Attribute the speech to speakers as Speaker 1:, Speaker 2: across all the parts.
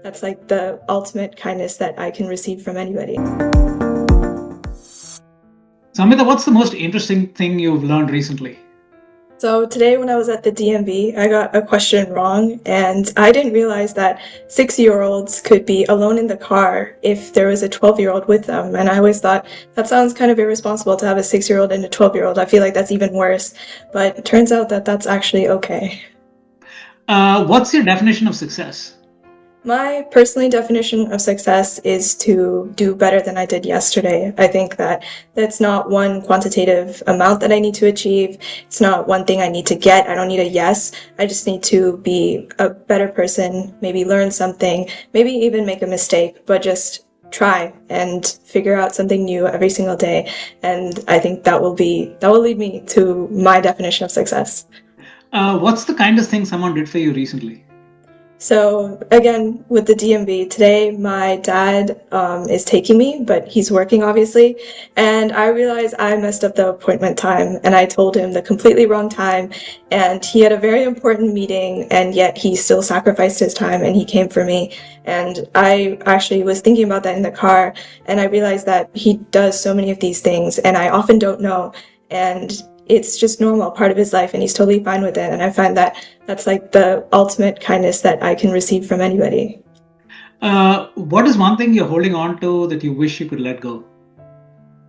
Speaker 1: that's like the ultimate kindness that I can receive from anybody.
Speaker 2: Samhita, what's the most interesting thing you've learned recently?
Speaker 1: So today when I was at the DMV, I got a question wrong, and I didn't realize that 6-year-olds could be alone in the car if there was a 12-year-old with them. And I always thought that sounds kind of irresponsible to have a 6-year-old and a 12-year-old. I feel like that's even worse, but it turns out that that's actually okay.
Speaker 2: What's your definition of success?
Speaker 1: My personally definition of success is to do better than I did yesterday. I think that that's not one quantitative amount that I need to achieve. It's not one thing I need to get. I don't need a yes. I just need to be a better person, maybe learn something, maybe even make a mistake, but just try and figure out something new every single day. And I think that will lead me to my definition of success.
Speaker 2: What's the kindest thing someone did for you recently?
Speaker 1: So again, with the DMV, today my dad is taking me, but he's working obviously. And I realized I messed up the appointment time and I told him the completely wrong time. And he had a very important meeting and yet he still sacrificed his time and he came for me. And I actually was thinking about that in the car and I realized that he does so many of these things and I often don't know. And it's just normal, part of his life, and he's totally fine with it. And I find that that's like the ultimate kindness that I can receive from anybody.
Speaker 2: What is one thing you're holding on to that you wish you could let go?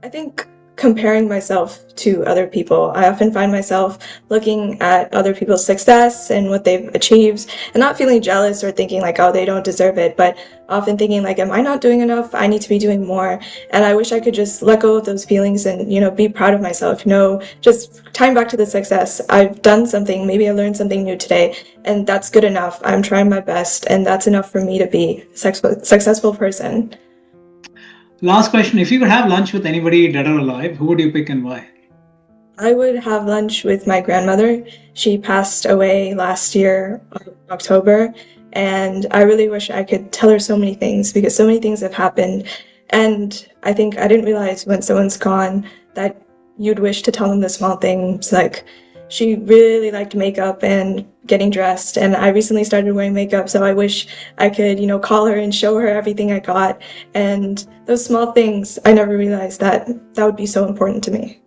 Speaker 1: I think comparing myself to other people, I often find myself looking at other people's success and what they've achieved and not feeling jealous or thinking like, oh, they don't deserve it, but often thinking like, am I not doing enough? I need to be doing more. And I wish I could just let go of those feelings and, be proud of myself, just tying back to the success. I've done something, maybe I learned something new today, and that's good enough. I'm trying my best, and that's enough for me to be a successful person.
Speaker 2: Last question. If you could have lunch with anybody dead or alive, who would you pick and why?
Speaker 1: I would have lunch with my grandmother. She passed away last year, October, and I really wish I could tell her so many things because so many things have happened. And I think I didn't realize when someone's gone that you'd wish to tell them the small things. Like, she really liked makeup and getting dressed, and I recently started wearing makeup, so I wish I could, call her and show her everything I got. And those small things, I never realized that that would be so important to me.